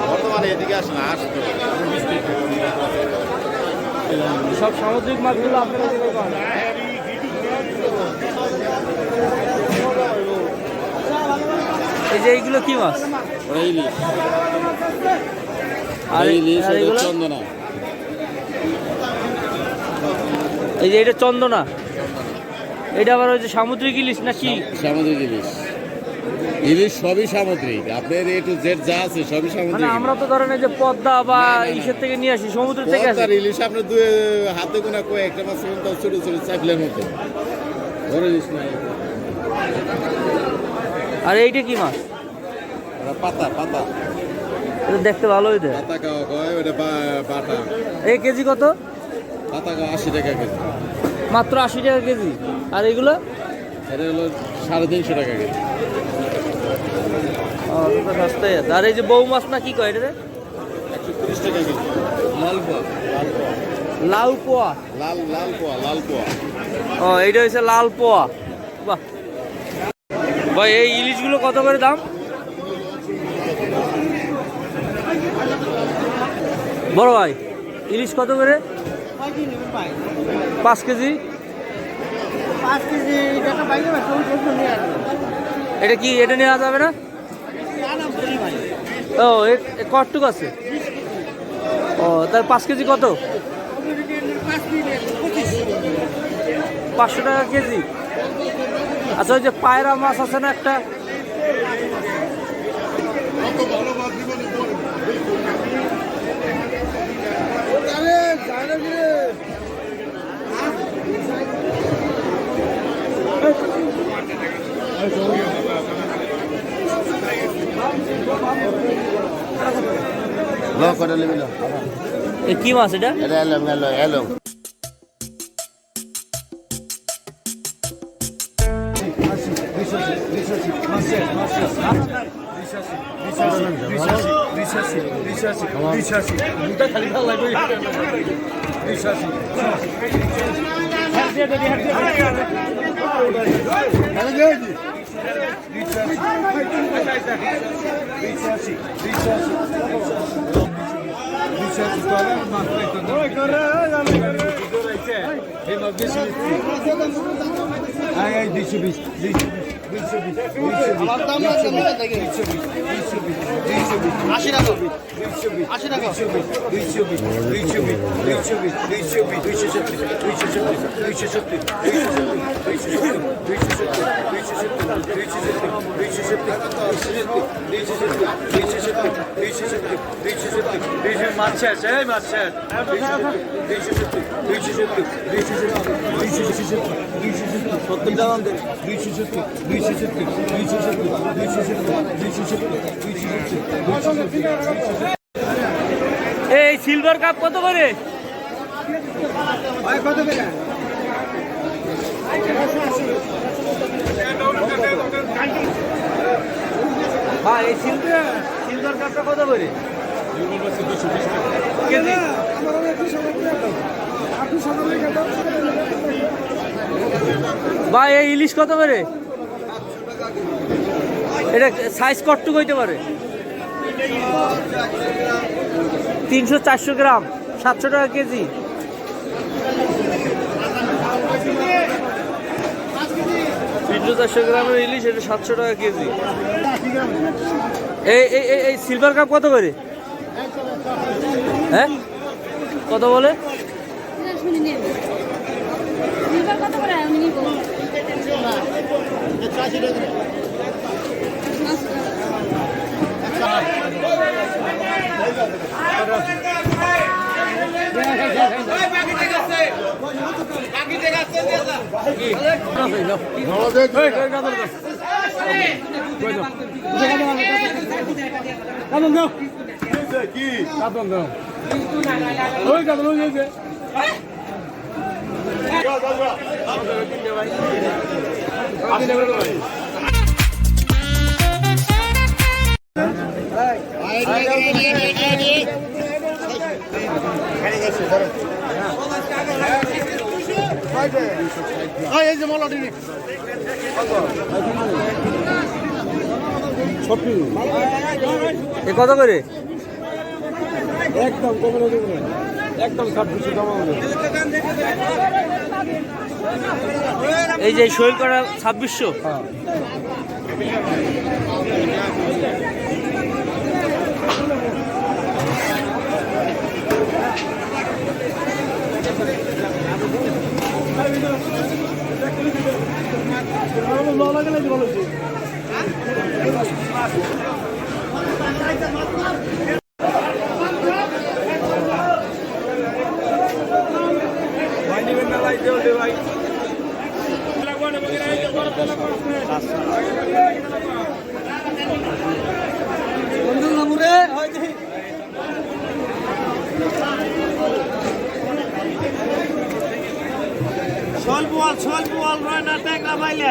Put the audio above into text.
বর্তমানে এদিকে আসে না, আসতো সব সামুদ্রিক মাছগুলো আপনারা দিতে পারেন। এই যে এইগুলো কি মাছ? ইলিশ। আর ইলিশ এগুলো চন্দনা। এই যে এটা চন্দনা, এটা আবার ওই যে সামুদ্রিক ইলিশ না কি? সামুদ্রিক ইলিশ। ইলিশ সবই সামুদ্রিক, আপনার এ টু জেড যা আছে সবই মানে সামুদ্রিক। আমরা তো ধরেন এই যে পদ্মা বা ইসের থেকে নিয়ে আসি, সমুদ্র থেকে আসি। পদ্মার ইলিশ আপনার দুই হাতে গোনা কয়েকটা মাছ ছোট ছোট চাইফলের মতো, বড় ইলিশ নাই। আর এইটা কি মাছ? পাতা পাতা এটা দেখতে ভালোই দেয়। পাতা খাওয়া কয় ওটা বাটা। এই কেজি কত? পাতা খাওয়া 80 টাকা কেজি। মাত্র 80 টাকা কেজি। আর এগুলো? এটা হলো 350 টাকা কেজি। ও, তো সস্তাই আছে। আর এই যে বউ মাছ না কি কয় এটা? 130 টাকা কেজি। লাল পোয়া। লাল পোয়া। লাল পোয়া, লাল পোয়া। ও, এইটা হচ্ছে লাল পোয়া। বাহ ভাই, এই ইলিশগুলো কত করে দাম? বড় ভাই, ইলিশ কত করে? 5 কেজি। 5 কেজি এটা কি, এটা নেওয়া যাবে না? ও, কটটুক আছে। ও, তার 5 কেজি কত? 500 টাকা কেজি। আচ্ছা, ওই যে পায়রা মাছ আছে না একটা, এ কি মাছ এটা? এলং। এই সিলভার কাপ কত করে? ভাই, এই সিলভার কাপটা কত করে কেজি? ভাই, এই ইলিশ কত করে? এটা সাইজ কতটুকু হইতে পারে? 300-400 গ্রাম, 700 টাকা কেজি। গ্রামের ইলিশ, এটা 700 টাকা কেজি। এই সিলভার কাপ কত করে? হ্যাঁ, কত বলে? এই যে মলাটি এ কত করে? একদম কমে দেবো না, একদম 2600 টাকা হবে। এই যে শৈল করা 2600। শোল বোয়াল রয় না ট্যাংরা পাইলে